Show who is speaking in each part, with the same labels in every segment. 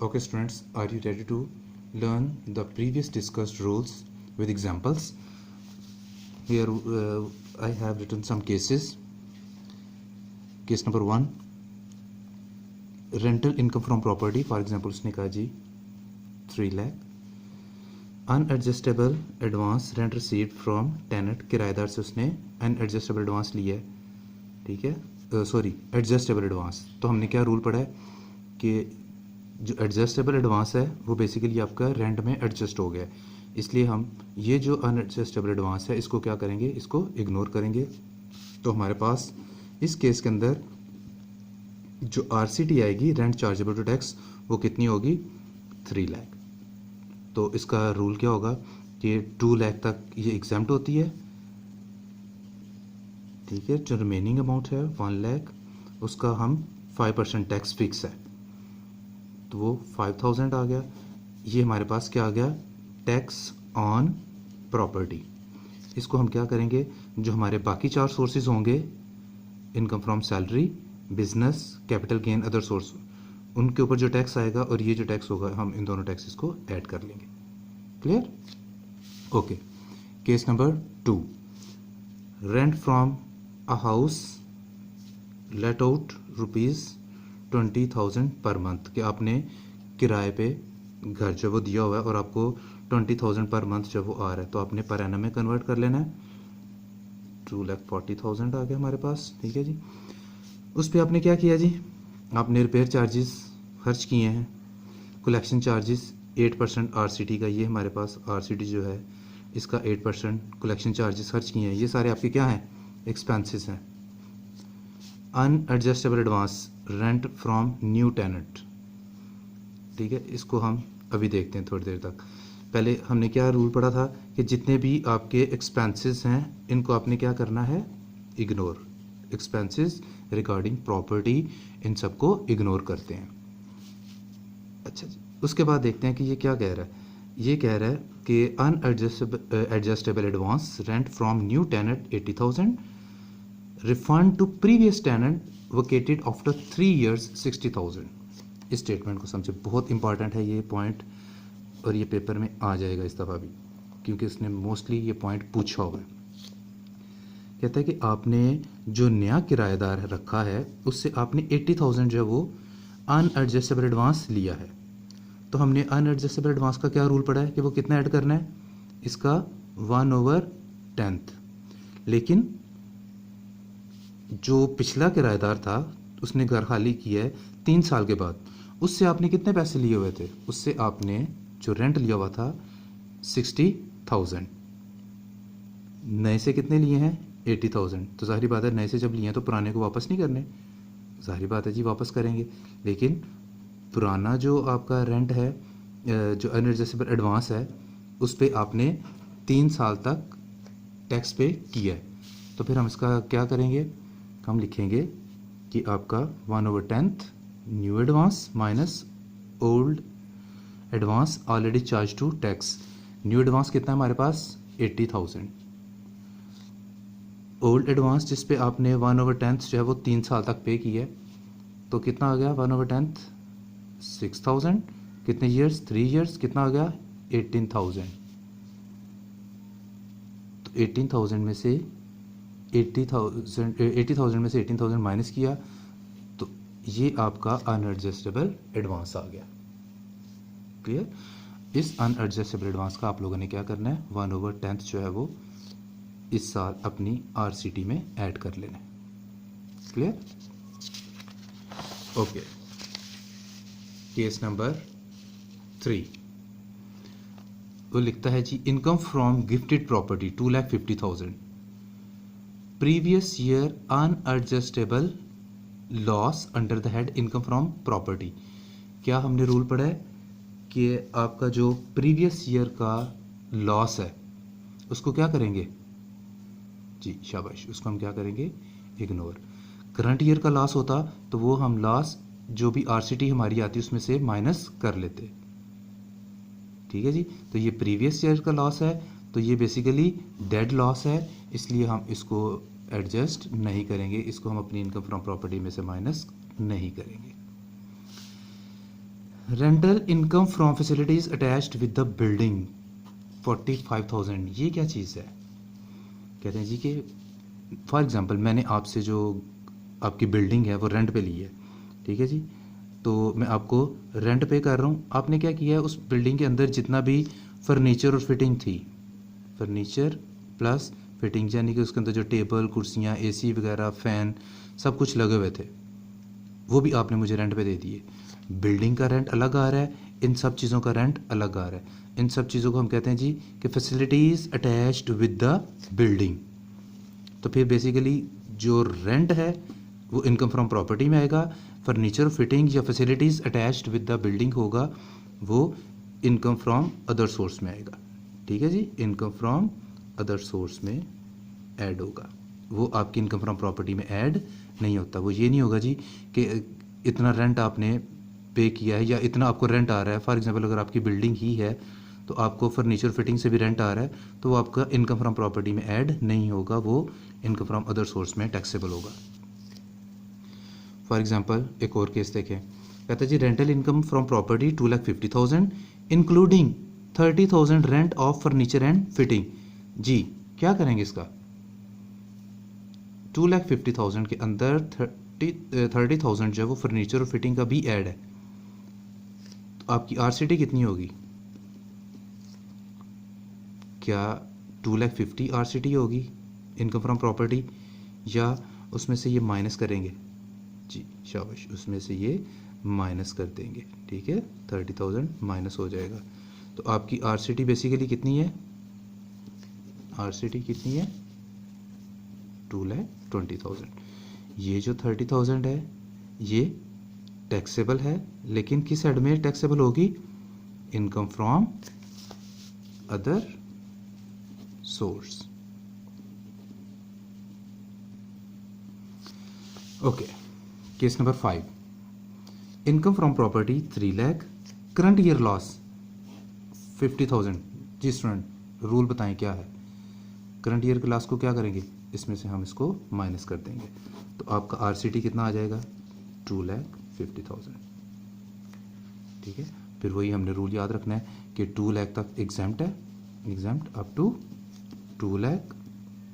Speaker 1: Okay, students, are you ready to learn the previous discussed rules with examples? Here I have written some cases. Case number 1, rental income from property. For example, उसने कहा जी 3 lakh. Unadjustable advance rent received from tenant. किराएदार से उसने unadjustable advance लिया है, ठीक है, sorry adjustable advance. तो हमने क्या रूल पढ़ा है कि जो एडजस्टेबल एडवांस है वो बेसिकली आपका रेंट में एडजस्ट हो गया है, इसलिए हम ये जो अनएडजस्टेबल एडवांस है इसको क्या करेंगे, इसको इग्नोर करेंगे. तो हमारे पास इस केस के अंदर जो आरसीटी आएगी, रेंट चार्जेबल टू टैक्स, वो कितनी होगी, 3 लाख. तो इसका रूल क्या होगा कि 2 लाख तक ये एग्जाम्प्ट होती है, ठीक है. जो रिमेनिंग अमाउंट है 1 लाख, उसका हम 5% टैक्स फिक्स है, तो वो 5000 आ गया. ये हमारे पास क्या आ गया, टैक्स ऑन प्रॉपर्टी. इसको हम क्या करेंगे, जो हमारे बाकी 4 सोर्सेज होंगे, income from salary, business, capital gain, other source, उनके ऊपर जो टैक्स आएगा और ये जो टैक्स होगा, हम इन दोनों टैक्सेस को ऐड कर लेंगे. Clear? Okay. Case number 2, rent from a house let out ₹20,000 per month. कि आपने किराए पे घर जब वो दिया हुआ है और आपको 20,000 पर मंथ जब वो आ रहा है, तो आपने पर एनम में कन्वर्ट कर लेना है. 2,40,000 आ गया हमारे पास, ठीक है जी. उस पर आपने क्या किया जी, आपने रिपेयर चार्जेस खर्च किए हैं, कलेक्शन चार्जेस 8% आरसीटी का, ये हमारे पास आरसीटी जो है इसका 8% कलेक्शन चार्जेस खर्च किए हैं. ये सारे आपके क्या हैं, एक्सपेंसेस हैं. Unadjustable advance, rent from new tenant, ठीक है. इसको हम अभी देखते हैं थोड़ी देर तक. पहले हमने क्या रूल पढ़ा था कि जितने भी आपके एक्सपेंसेस हैं इनको आपने क्या करना है, इग्नोर. एक्सपेंसेस रिगार्डिंग प्रॉपर्टी, इन सबको इग्नोर करते हैं. अच्छा जी. उसके बाद देखते हैं कि ये क्या कह रहा है. ये कह रहा है कि unadjustable advance rent from new tenant 80,000, refund to previous tenant vacated after 3 years 60,000. इस स्टेटमेंट को समझे, बहुत इंपॉर्टेंट है ये पॉइंट, और ये पेपर में आ जाएगा इस दफ़ा भी, क्योंकि इसने मोस्टली ये पॉइंट पूछा हुआ है. कहता है कि आपने जो नया किराएदार रखा है उससे आपने 80,000 जो है वो अनएडजस्टेबल एडवांस लिया है. तो हमने अनएडजस्टेबल एडवांस का क्या रूल पढ़ा है कि वो कितना ऐड करना है, इसका 1/10. लेकिन जो पिछला किराएदार था उसने घर खाली किया है 3 साल के बाद, उससे आपने कितने पैसे लिए हुए थे, उससे आपने जो रेंट लिया हुआ था 60,000, नए से कितने लिए हैं 80,000. तो जाहिर बात है नए से जब लिए हैं तो पुराने को वापस नहीं करने, जाहिर बात है जी वापस करेंगे. लेकिन पुराना जो आपका रेंट है, जो अनएडजस्टेबल एडवांस है, उस पर आपने 3 साल तक टैक्स पे किया है. तो फिर हम इसका क्या करेंगे, हम लिखेंगे कि आपका 1/10 new advance minus old advance already charge to tax. New advance कितना है हमारे पास 80,000, ओल्ड एडवांस जिस पे आपने 1/10 जो है वो 3 साल तक पे किया है, तो कितना आ गया 1/10 6,000, कितने ईयर्स 3 years, कितना आ गया 18,000. तो 18,000 में से 80,000 में से 18,000 माइनस किया, तो ये आपका अनएडजस्टेबल एडवांस आ गया. क्लियर? इस अनएडजस्टेबल एडवांस का आप लोगों ने क्या करना है, 1/10 जो है वो इस साल अपनी आरसीटी में ऐड कर लेना है. क्लियर? ओके. केस नंबर 3, वो लिखता है जी, income from gifted property 2,50,000, previous year unadjustable loss under the head income from property. क्या हमने रूल पढ़ा है कि आपका जो प्रीवियस ईयर का लॉस है उसको क्या करेंगे जी, शाबाश, उसको हम क्या करेंगे, इग्नोर. करंट ईयर का लॉस होता तो वो हम लॉस जो भी आरसीटी हमारी आती है उसमें से माइनस कर लेते. ठीक है जी. तो ये प्रीवियस ईयर का लॉस है, तो ये बेसिकली डेड लॉस है, इसलिए हम इसको एडजस्ट नहीं करेंगे, इसको हम अपनी इनकम फ्रॉम प्रॉपर्टी में से माइनस नहीं करेंगे. Rental income from facilities attached with the building 45,000, ये क्या चीज़ है? कहते हैं जी कि फॉर एग्जांपल मैंने आपसे जो आपकी बिल्डिंग है वो रेंट पे ली है, ठीक है जी। तो मैं आपको रेंट पे कर रहा हूँ, आपने क्या किया है, उस बिल्डिंग के अंदर जितना भी फर्नीचर और फिटिंग थी, फर्नीचर प्लस फिटिंग, यानी कि उसके अंदर जो टेबल कुर्सियाँ एसी वगैरह फ़ैन सब कुछ लगे हुए थे, वो भी आपने मुझे रेंट पे दे दिए। बिल्डिंग का रेंट अलग आ रहा है, इन सब चीज़ों का रेंट अलग आ रहा है। इन सब चीज़ों को हम कहते हैं जी कि facilities attached with the building. तो फिर बेसिकली जो रेंट है वो इनकम फ्रॉम प्रॉपर्टी में आएगा, फर्नीचर फिटिंग या facilities attached with the building होगा वो इनकम फ्रॉम अदर सोर्स में आएगा, ठीक है जी। इनकम फ्रॉम अदर सोर्स में ऐड होगा, वो आपकी इनकम फ्रॉम प्रॉपर्टी में ऐड नहीं होता। वो ये नहीं होगा जी कि इतना रेंट आपने पे किया है या इतना आपको रेंट आ रहा है। फॉर एग्जांपल अगर आपकी बिल्डिंग ही है तो आपको फर्नीचर फिटिंग से भी रेंट आ रहा है, तो वो आपका इनकम फ्रॉम प्रॉपर्टी में ऐड नहीं होगा, वो इनकम फ्रॉम अदर सोर्स में टैक्सेबल होगा। फॉर एग्जांपल एक और केस देखें, कहता है जी rental income from property 2,50,000 including 30,000 rent of furniture and fitting. जी क्या करेंगे इसका? 2,50,000 के अंदर 30,000 जो है वो फर्नीचर और फिटिंग का भी ऐड है, तो आपकी आरसीटी कितनी होगी? क्या 2,50,000 आरसीटी होगी इनकम फ्रॉम प्रॉपर्टी, या उसमें से ये माइनस करेंगे? जी शाबाश, उसमें से ये माइनस कर देंगे, ठीक है, 30,000 माइनस हो जाएगा। तो आपकी आरसीटी बेसिकली कितनी है? आरसीटी कितनी है? 2,20,000। ये जो 30,000 है ये टैक्सेबल है, लेकिन किस हेड में टैक्सेबल होगी? Income from other source. Okay, case number 5, income from property 3 lakh, current year loss 50,000। जी स्टूडेंट रूल बताएं क्या है? करंट ईयर के लॉस को क्या करेंगे? इसमें से हम इसको माइनस कर देंगे, तो आपका आरसीटी कितना आ जाएगा? 2,50,000, ठीक है। फिर वही हमने रूल याद रखना है कि 2 लाख तक एग्जाम्प्ट है, एग्जाम्प्ट अप टू 2 लाख,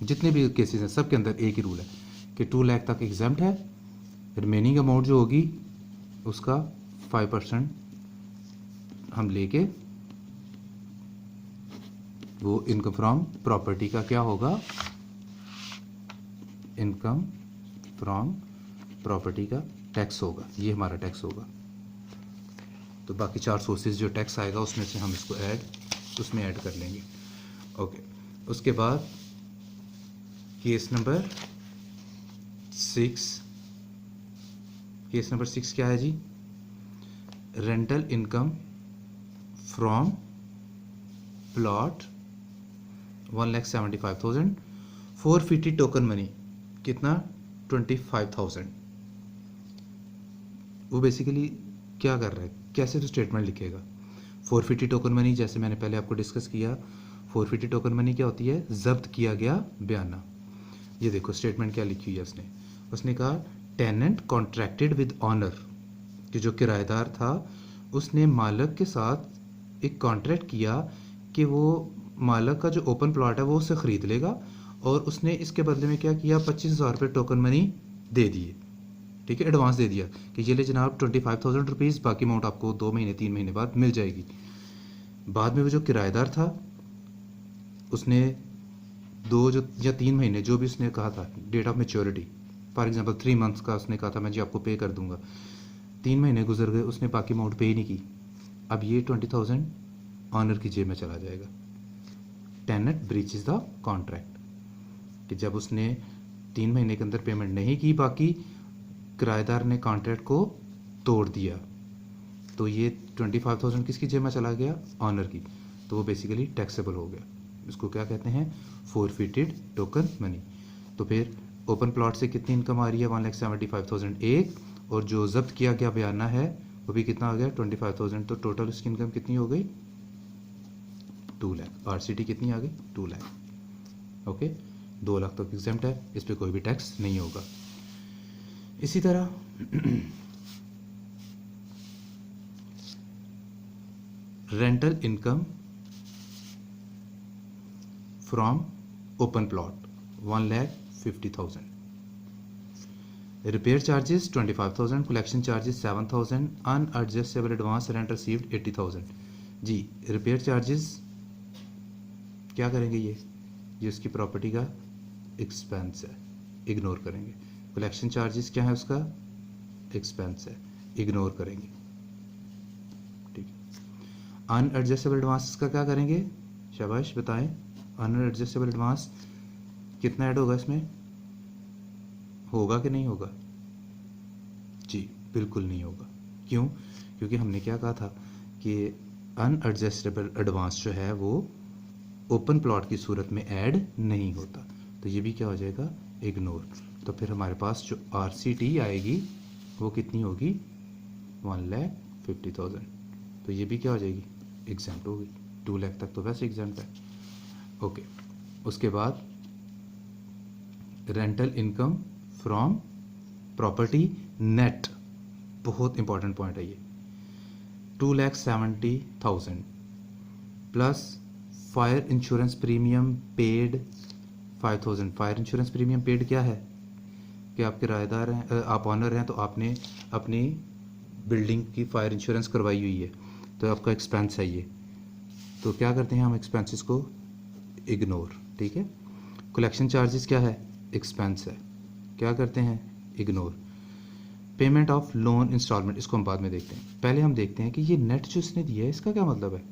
Speaker 1: जितने भी केसेस हैं सब के अंदर एक ही रूल है कि 2 लाख तक एग्जाम्प्ट है। रिमेनिंग अमाउंट जो होगी उसका 5% हम लेके वो इनकम फ्रॉम प्रॉपर्टी का क्या होगा? इनकम फ्रॉम प्रॉपर्टी का टैक्स होगा, ये हमारा टैक्स होगा। तो बाकी 4 सोर्सेज जो टैक्स आएगा उसमें से हम इसको उसमें ऐड कर लेंगे। ओके, उसके बाद केस नंबर 6, केस नंबर 6 क्या है जी? Rental income from plot 1,75,000, 450 token money कितना? 25,000। वो बेसिकली क्या कर रहा है, कैसे तो स्टेटमेंट लिखेगा? 450 टोकन मनी, जैसे मैंने पहले आपको डिस्कस किया, 450 टोकन मनी क्या होती है? जब्त किया गया बयाना। ये देखो स्टेटमेंट क्या लिखी हुई है उसने। उसने कहा टेनेंट कॉन्ट्रैक्टेड विद ऑनर, कि जो किराएदार था उसने मालिक के साथ एक कॉन्ट्रैक्ट किया कि वो मालिक का जो ओपन प्लॉट है वो उससे ख़रीद लेगा, और उसने इसके बदले में क्या किया? 25,000 रुपये टोकन मनी दे दिए, ठीक है, एडवांस दे दिया कि ये ले जनाब 25,000 रुपीज़, बाकी अमाउंट आपको 2 महीने 3 महीने बाद मिल जाएगी। बाद में वो जो किराएदार था उसने 2 या 3 महीने जो भी उसने कहा था date of maturity, for example 3 months का उसने कहा था मैं जी आपको पे कर दूंगा, 3 महीने गुजर गए, उसने बाकी अमाउंट पे ही नहीं की। अब ये 20,000 ऑनर की जेब में चला जाएगा। Tenant breach is the contract, कि जब उसने 3 महीने के अंदर पेमेंट नहीं की, बाकी किराएदार ने कॉन्ट्रैक्ट को तोड़ दिया, तो ये 25,000 किसकी जेब में चला गया? ऑनर की। तो वो बेसिकली टैक्सेबल हो गया। इसको क्या कहते हैं? Forfeited token money. तो फिर ओपन प्लॉट से कितनी इनकम आ रही है? 1,75,000 एक, और जो जब्त किया गया बयाना है वो भी कितना आ गया? 25,000। तो टोटल उसकी इनकम कितनी हो गई? 2 लाख। आरसीटी कितनी आ गई? 2 लाख। ओके, 2 लाख तक एग्जेम्प्ट है, इस पर कोई भी टैक्स नहीं होगा। इसी तरह rental income from open plot 1,50,000, repair charges 25,000, collection charges 7,000, unadjustable advance rent received 80,000। जी, रिपेयर चार्जेस क्या करेंगे, ये उसकी प्रॉपर्टी का एक्सपेंस है, इग्नोर करेंगे। कलेक्शन चार्जेस क्या है, उसका एक्सपेंस है, इग्नोर करेंगे। ठीक है। अनएडजस्टेबल एडवांस का क्या करेंगे, शाबाश बताएं। अनएडजस्टेबल एडवांस कितना ऐड होगा इसमें, होगा कि नहीं होगा? जी बिल्कुल नहीं होगा। क्यों? क्योंकि हमने क्या कहा था कि अनएडजस्टेबल एडवांस जो है वो ओपन प्लॉट की सूरत में ऐड नहीं होता, तो ये भी क्या हो जाएगा, इग्नोर। तो फिर हमारे पास जो RCT आएगी वो कितनी होगी, 1,50,000। तो ये भी क्या हो जाएगी, एग्जाम्प्ट होगी। 2 लाख तक तो वैसे एग्जाम्प्ट है। ओके, उसके बाद rental income from property net, बहुत इंपॉर्टेंट पॉइंट है ये। 2,70,000 plus fire insurance premium paid 5,000। Fire insurance premium paid क्या है कि आप किराएदार हैं, आप ऑनर हैं, तो आपने अपनी बिल्डिंग की फायर इंश्योरेंस करवाई हुई है, तो आपका एक्सपेंस है ये। तो क्या करते हैं हम, एक्सपेंसेस को इग्नोर। ठीक है। कलेक्शन चार्जेस क्या है, एक्सपेंस है, क्या करते हैं, ignore. Payment of loan installment, इसको हम बाद में देखते हैं। पहले हम देखते हैं कि ये नेट जो इसने दिया है इसका क्या मतलब है।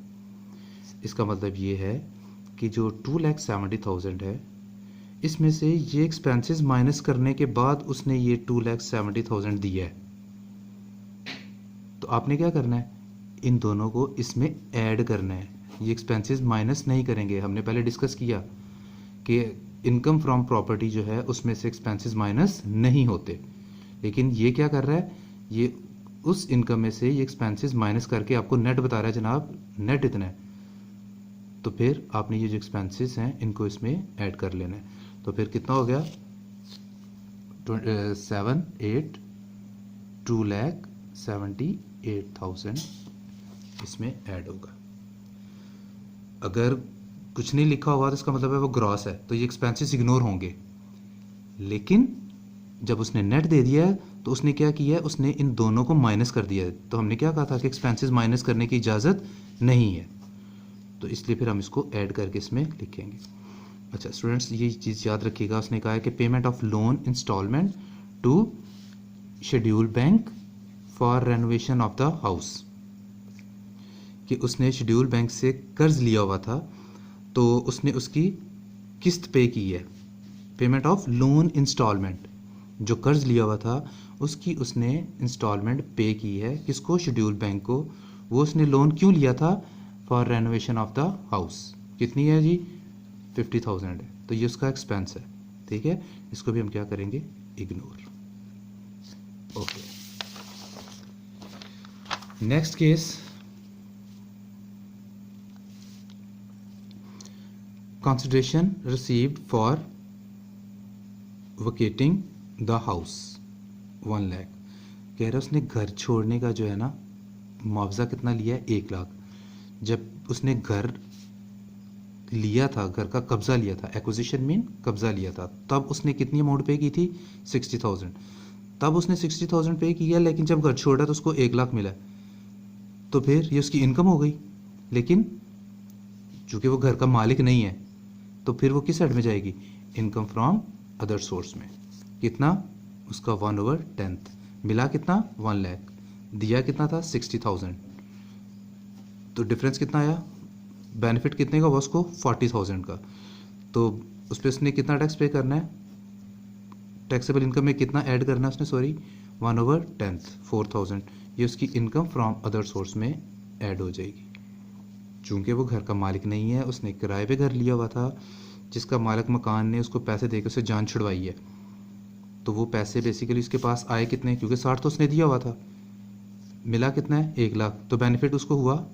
Speaker 1: इसका मतलब ये है कि जो 2,70,000 है, इसमें से ये एक्सपेंसेस माइनस करने के बाद उसने ये 2,70,000 दिया है। तो आपने क्या करना है, इन दोनों को इसमें ऐड करना है। ये एक्सपेंसेस माइनस नहीं करेंगे। हमने पहले डिस्कस किया कि इनकम फ्रॉम प्रॉपर्टी जो है उसमें से एक्सपेंसेस माइनस नहीं होते, लेकिन ये क्या कर रहा है, ये उस इनकम में से ये एक्सपेंसेस माइनस करके आपको नेट बता रहा है, जनाब नेट इतना है। तो फिर आपने ये जो एक्सपेंसेस हैं इनको इसमें ऐड कर लेना है। तो फिर कितना हो गया, 2,78,000 इसमें ऐड होगा। अगर कुछ नहीं लिखा होगा तो इसका मतलब है वो ग्रॉस है, तो ये एक्सपेंसेस इग्नोर होंगे। लेकिन जब उसने नेट दे दिया है तो उसने क्या किया है, उसने इन दोनों को माइनस कर दिया है। तो हमने क्या कहा था कि एक्सपेंसेस माइनस करने की इजाज़त नहीं है, तो इसलिए फिर हम इसको ऐड करके इसमें लिखेंगे। अच्छा स्टूडेंट्स, ये चीज़ याद रखिएगा, उसने कहा है कि payment of loan installment to schedule bank for renovation of the house, कि उसने शेड्यूल बैंक से कर्ज लिया हुआ था तो उसने उसकी किस्त पे की है। पेमेंट ऑफ लोन इंस्टॉलमेंट, जो कर्ज लिया हुआ था उसकी उसने इंस्टॉलमेंट पे की है, किसको, शेड्यूल बैंक को। वो उसने लोन क्यों लिया था, for renovation of the house. कितनी है जी, 50,000 है, तो ये उसका एक्सपेंस है। ठीक है, इसको भी हम क्या करेंगे, ignore. Okay, next case, consideration received for vacating the house 1 lakh. कह रहा उसने घर छोड़ने का जो है ना मुआवजा कितना लिया है, 1 लाख। जब उसने घर लिया था, घर का कब्जा लिया था, एक्विजिशन मीन कब्जा लिया था, तब उसने कितनी अमाउंट पे की थी, 60,000। तब उसने 60,000 पे किया, लेकिन जब घर छोड़ा तो उसको 1 लाख मिला, तो फिर ये उसकी इनकम हो गई। लेकिन चूंकि वो घर का मालिक नहीं है तो फिर वो किस साइड में जाएगी, इनकम फ्रॉम अदर सोर्स में। कितना, उसका 1/10 मिला, कितना, 1 लाख, दिया कितना था, 60,000। तो डिफरेंस कितना आया, बेनिफिट कितने का हुआ उसको, 40,000 का। तो उस पर उसने कितना टैक्स पे करना है, टैक्सेबल इनकम में कितना ऐड करना है उसने, सॉरी 1/10 4,000, ये उसकी इनकम फ्रॉम अदर सोर्स में ऐड हो जाएगी। चूंकि वो घर का मालिक नहीं है, उसने किराए पे घर लिया हुआ था, जिसका मालिक मकान ने उसको पैसे देकर उसे जान छुड़वाई है, तो वो पैसे बेसिकली उसके पास आए कितने, क्योंकि 60 तो उसने दिया हुआ था, मिला कितना है, 1 लाख, तो बेनिफिट उसको हुआ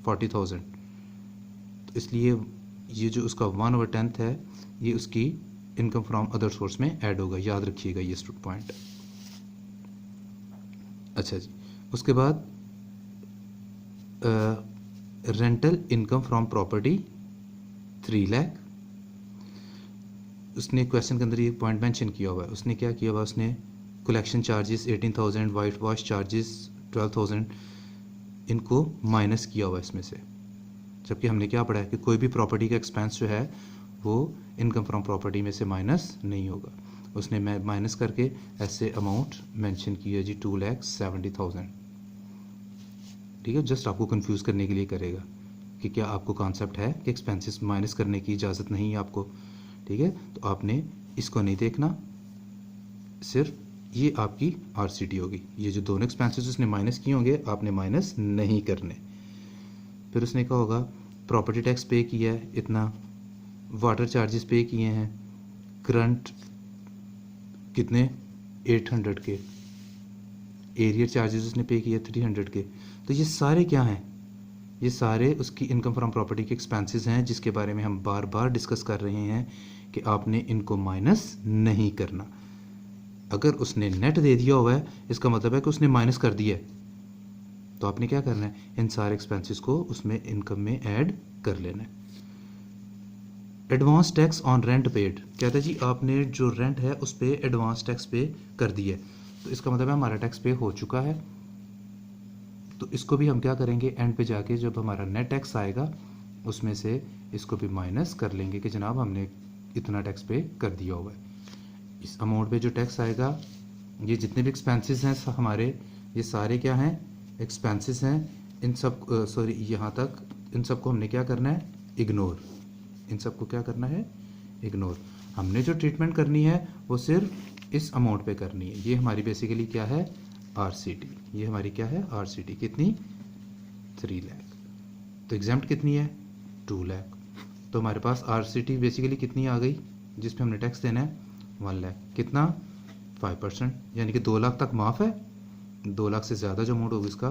Speaker 1: 40,000। तो इसलिए ये जो उसका 1/10 है ये उसकी इनकम फ्रॉम अदर सोर्स में ऐड होगा, याद रखिएगा ये पॉइंट। अच्छा जी, उसके बाद rental income from property 3 lakh. उसने क्वेश्चन के अंदर ये पॉइंट मेंशन किया हुआ है, उसने क्या किया हुआ, उसने collection charges 18,000, white wash charges 12,000 इनको माइनस किया हुआ है इसमें से, जबकि हमने क्या पढ़ा है कि कोई भी प्रॉपर्टी का एक्सपेंस जो है वो इनकम फ्रॉम प्रॉपर्टी में से माइनस नहीं होगा। उसने माइनस करके ऐसे अमाउंट मेंशन किया जी 2,70,000। ठीक है, जस्ट आपको कंफ्यूज करने के लिए करेगा कि क्या आपको कॉन्सेप्ट है कि एक्सपेंसेस माइनस करने की इजाज़त नहीं है आपको। ठीक है, तो आपने इसको नहीं देखना, सिर्फ ये आपकी आरसीटी होगी। ये जो दोनों एक्सपेंसेस उसने माइनस किए होंगे आपने माइनस नहीं करने। फिर उसने कहा होगा प्रॉपर्टी टैक्स पे किया है इतना, वाटर चार्जेस पे किए हैं, करंट कितने 800 के, एरिया चार्जेस उसने पे किए 300 के। तो ये सारे क्या हैं, ये सारे उसकी इनकम फ्रॉम प्रॉपर्टी के एक्सपेंसेस हैं, जिसके बारे में हम बार बार डिस्कस कर रहे हैं कि आपने इनको माइनस नहीं करना। अगर उसने नेट दे दिया हुआ है इसका मतलब है कि उसने माइनस कर दिया है, तो आपने क्या करना है, इन सारे एक्सपेंसेस को उसमें इनकम में ऐड कर लेना है। Advance tax on rent paid, कहता है जी आपने जो रेंट है उस पर एडवांस टैक्स पे कर दिया है, तो इसका मतलब है हमारा टैक्स पे हो चुका है। तो इसको भी हम क्या करेंगे, एंड पे जाके जब हमारा नेट टैक्स आएगा उसमें से इसको भी माइनस कर लेंगे कि जनाब हमने इतना टैक्स पे कर दिया हुआ है। इस अमाउंट पे जो टैक्स आएगा, ये जितने भी एक्सपेंसेस हैं हमारे, ये सारे क्या हैं, एक्सपेंसेस हैं। इन सब सॉरी यहाँ तक इन सबको हमने क्या करना है, इग्नोर। इन सबको क्या करना है, इग्नोर। हमने जो ट्रीटमेंट करनी है वो सिर्फ इस अमाउंट पे करनी है। ये हमारी बेसिकली क्या है, आरसीटी। ये हमारी क्या है, आरसीटी। कितनी, 3 लाख। तो एग्जाम्प्ट कितनी है, 2 लाख। तो हमारे पास आरसीटी बेसिकली कितनी आ गई, जिस पे हमने टैक्स देना है 1 लाख। कितना, 5%, यानी कि 2 लाख तक माफ़ है। 2 लाख से ज़्यादा जो अमाउंट होगी इसका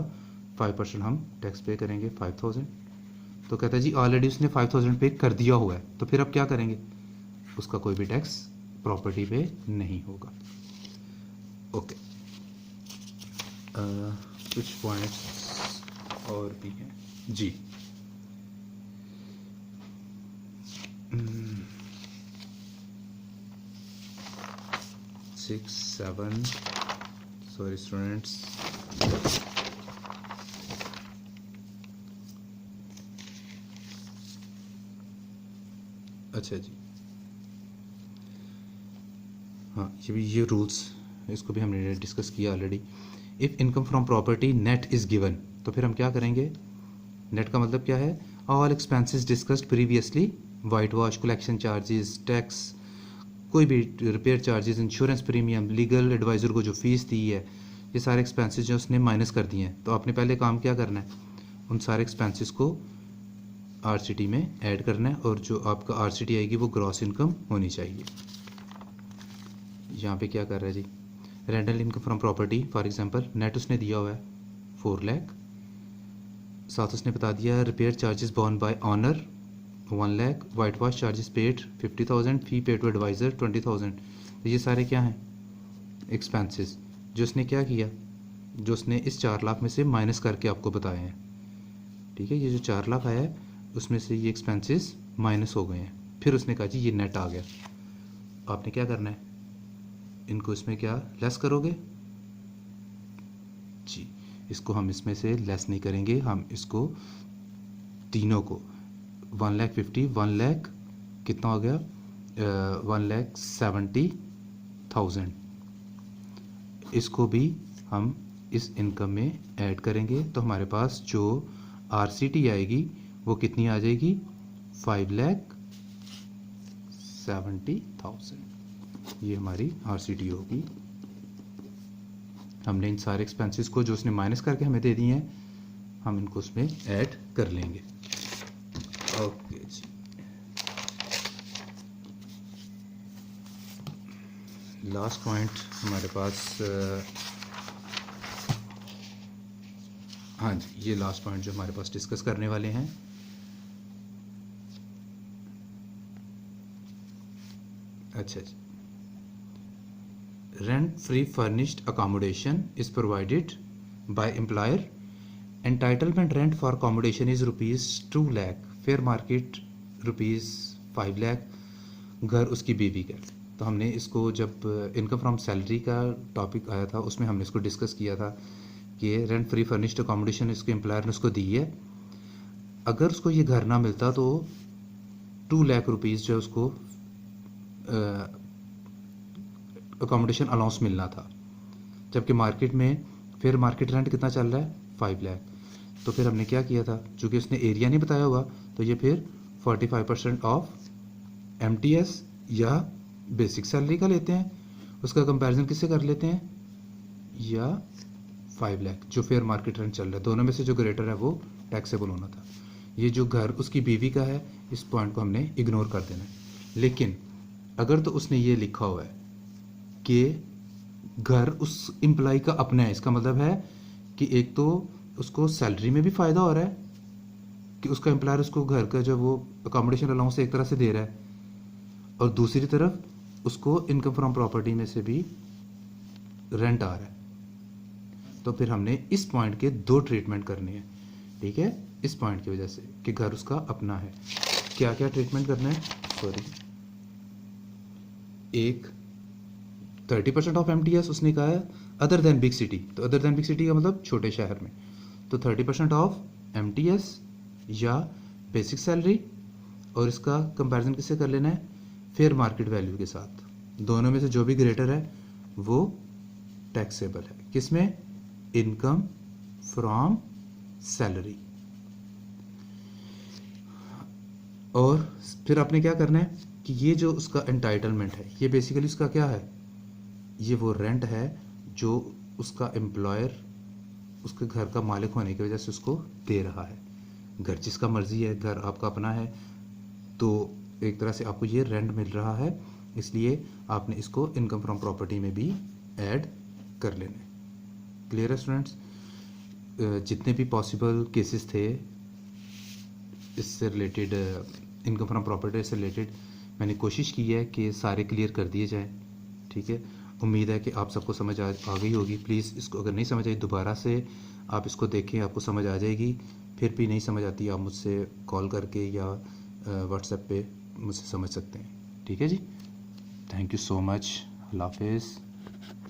Speaker 1: 5% हम टैक्स पे करेंगे, 5,000। तो कहता है जी ऑलरेडी उसने 5,000 पे कर दिया हुआ है, तो फिर अब क्या करेंगे, उसका कोई भी टैक्स प्रॉपर्टी पे नहीं होगा। ओके, कुछ पॉइंट्स और भी हैं जी। 6, 7, सॉरी स्टूडेंट्स, अच्छा जी, हाँ ये रूल्स, इसको भी हमने डिस्कस किया already. If income from property net is given, तो फिर हम क्या करेंगे, नेट का मतलब क्या है, all expenses discussed previously, white wash, collection charges, tax, कोई भी repair charges, insurance premium, legal advisor को जो फ़ीस दी है, ये सारे एक्सपेंसेस जो उसने माइनस कर दिए हैं। तो आपने पहले काम क्या करना है, उन सारे एक्सपेंसेस को आरसीटी में ऐड करना है, और जो आपका आरसीटी आएगी वो ग्रॉस इनकम होनी चाहिए। यहाँ पे क्या कर रहा है जी, rental income from property for example net उसने दिया हुआ है 4 लाख, साथ उसने बता दिया repair charges borne by owner 1 lakh, white wash charges paid 50,000, fee paid to advisor 20,000। तो ये सारे क्या हैं, एक्सपेंसेस जो उसने क्या किया, जो उसने इस 4 लाख में से माइनस करके आपको बताए हैं। ठीक है, ये जो 4 लाख आया है उसमें से ये एक्सपेंसेस माइनस हो गए हैं। फिर उसने कहा जी ये नेट आ गया, आपने क्या करना है, इनको इसमें क्या लेस करोगे जी, इसको हम इसमें से लेस नहीं करेंगे, हम इसको तीनों को 1,50,000, 1 लाख कितना हो गया, 1,70,000, इसको भी हम इस इनकम में ऐड करेंगे। तो हमारे पास जो आरसीटी आएगी वो कितनी आ जाएगी, 5,70,000। ये हमारी आरसीटी होगी। हमने इन सारे एक्सपेंसेस को जो उसने माइनस करके हमें दे दिए हैं, हम इनको उसमें ऐड कर लेंगे। ओके जी, लास्ट पॉइंट हमारे पास, हाँ जी, ये लास्ट पॉइंट जो हमारे पास डिस्कस करने वाले हैं, अच्छा जी, rent free furnished accommodation is provided by employer entitlement rent for accommodation is ₹2 lakh, fair market ₹5 lakh, घर उसकी बीवी का। तो हमने इसको जब इनकम फ्रॉम सैलरी का टॉपिक आया था उसमें हमने इसको डिस्कस किया था कि रेंट फ्री फर्निश्ड अकोमोडेशन इसके एम्प्लॉयर ने उसको दी है। अगर उसको ये घर ना मिलता तो 2 लाख रुपीज़ जो है उसको अकोमोडेशन अलाउंस मिलना था, जबकि मार्केट में फिर मार्केट रेंट कितना चल रहा है 5 लाख। तो फिर हमने क्या किया था, चूँकि उसने एरिया नहीं बताया हुआ तो ये फिर 45% ऑफ MTS या बेसिक सैलरी का लेते हैं, उसका कंपैरिजन किससे कर लेते हैं, या 5 लाख जो फेयर मार्केट रेंट चल रहा है, दोनों में से जो ग्रेटर है वो टैक्सेबल होना था। ये जो घर उसकी बीवी का है इस पॉइंट को हमने इग्नोर कर देना है। लेकिन अगर तो उसने ये लिखा हुआ है कि घर उस एम्प्लॉय का अपना है, इसका मतलब है कि एक तो उसको सैलरी में भी फ़ायदा हो रहा है कि उसका एम्प्लॉयर उसको घर का जो वो अकोमोडेशन अलाउंस एक तरह से दे रहा है, और दूसरी तरफ उसको इनकम फ्रॉम प्रॉपर्टी में से भी रेंट आ रहा है। तो फिर हमने इस पॉइंट के 2 ट्रीटमेंट करने हैं, ठीक है, इस पॉइंट की वजह से कि घर उसका अपना है। क्या क्या ट्रीटमेंट करना है, सॉरी, एक 30% ऑफ MTS उसने कहा है अदर देन बिग सिटी, तो अदर देन बिग सिटी का मतलब छोटे शहर में, तो 30% ऑफ MTS या बेसिक सैलरी, और इसका कंपैरिजन किससे कर लेना है, फेयर मार्केट वैल्यू के साथ। दोनों में से जो भी ग्रेटर है वो टैक्सेबल है, किसमें, इनकम फ्रॉम सैलरी। और फिर आपने क्या करना है कि ये जो उसका एंटाइटलमेंट है ये बेसिकली उसका क्या है, ये वो रेंट है जो उसका एम्प्लॉयर उसके घर का मालिक होने की वजह से उसको दे रहा है। घर जिसका मर्जी है, घर आपका अपना है, तो एक तरह से आपको ये रेंट मिल रहा है, इसलिए आपने इसको इनकम फ्रॉम प्रॉपर्टी में भी ऐड कर लेना है। क्लियर है स्टूडेंट्स? जितने भी पॉसिबल केसेस थे इससे रिलेटेड, इनकम फ्रॉम प्रॉपर्टी से रिलेटेड, मैंने कोशिश की है कि सारे क्लियर कर दिए जाएं, ठीक है। उम्मीद है कि आप सबको समझ आ गई होगी। प्लीज़ इसको अगर नहीं समझ आई दोबारा से आप इसको देखें, आपको समझ आ जाएगी। फिर भी नहीं समझ आती आप मुझसे कॉल करके या व्हाट्सएप पे मुझसे समझ सकते हैं, ठीक है जी। थैंक यू सो मच, अल्लाह हाफिज़।